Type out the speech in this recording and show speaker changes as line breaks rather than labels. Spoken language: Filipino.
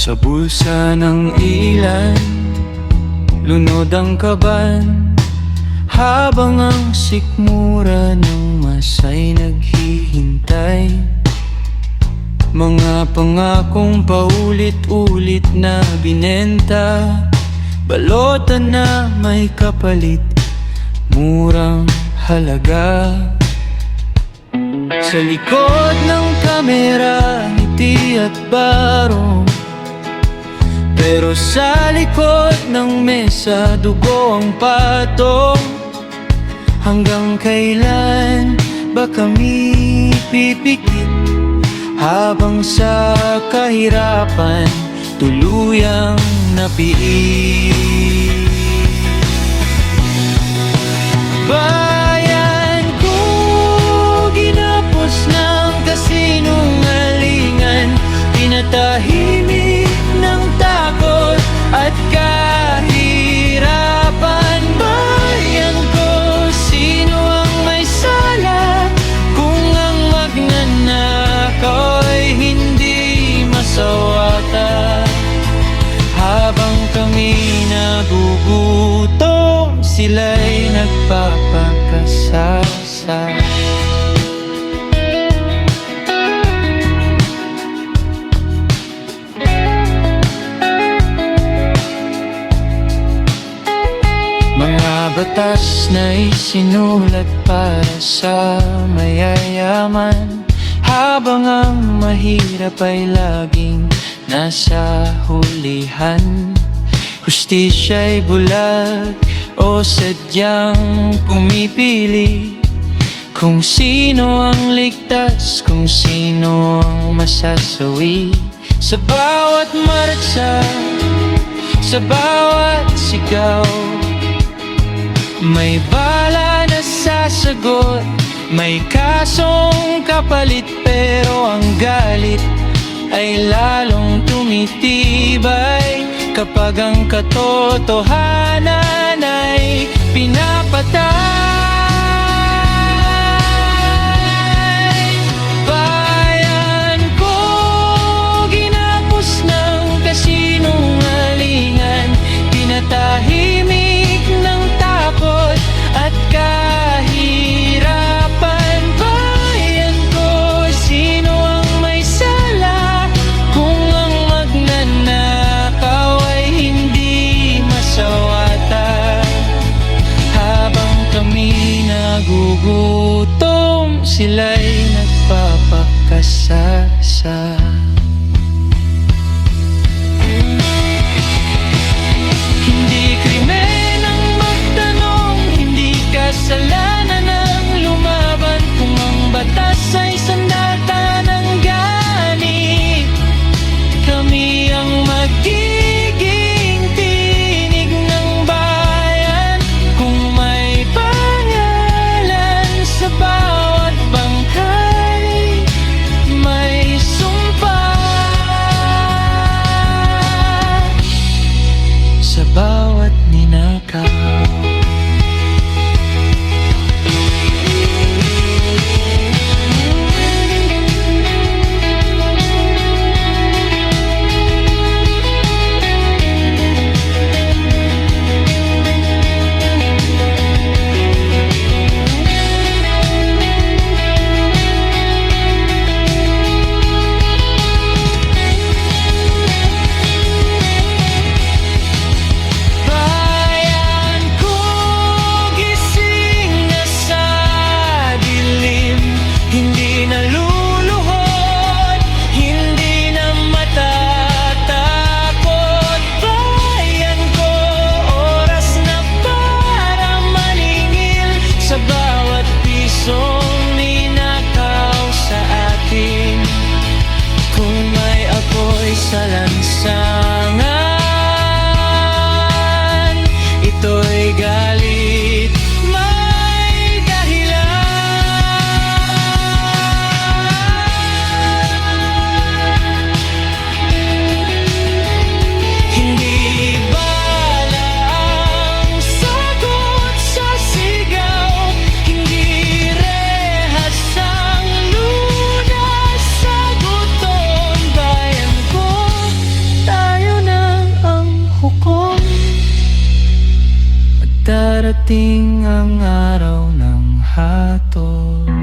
Sa bulsa ng ilan, lunod ang kaban, habang ang sikmura ng masay naghihintay. Mga pangakong paulit-ulit na binenta, balota na may kapalit, murang halaga. Sa likod ng kamera, ngiti at barong, pero sa likod ng mesa, dugo ang patong. Hanggang kailan ba kami pipikit, habang sa kahirapan tuluyang napiit? Bayan ko, ginapos ng kasinungalingan, pinatahimik ng takot at kahirapan. Bayan ko, sino ang may sala kung ang magnanakaw ay hindi masawata? Habang kami nagugutom, sila'y nagpapakasasa. Mga batas na isinulat para sa mayayaman, habang ang mahirap ay laging nasa hulihan. Hustisya'y bulag o sadyang pumipili, kung sino ang ligtas, kung sino ang masasawi. Sa bawat marcha, sa bawat sigaw, may bala na sasagot, may kasong kapalit, pero ang galit ay lalong tumitibay kapag ang katotohanan ay pinapatay. Bayan ko, ginapos ng kasinungalingan, pinatahimik ng takot at kahirapan. Bayan ko, sino ang may sala kung ang magnanakaw ay hindi masawata? Habang kami nagugutom, sila'y nagpapakasasa. Hindi krimen ang magtanong, hindi kasalanan ang lumaban, kung ang batas ay sandata ng ganit. Kami ang magiging tinig ng bayan, kung may pangalan sa bawat bangkay, may sumpa darating ang araw ng hatol.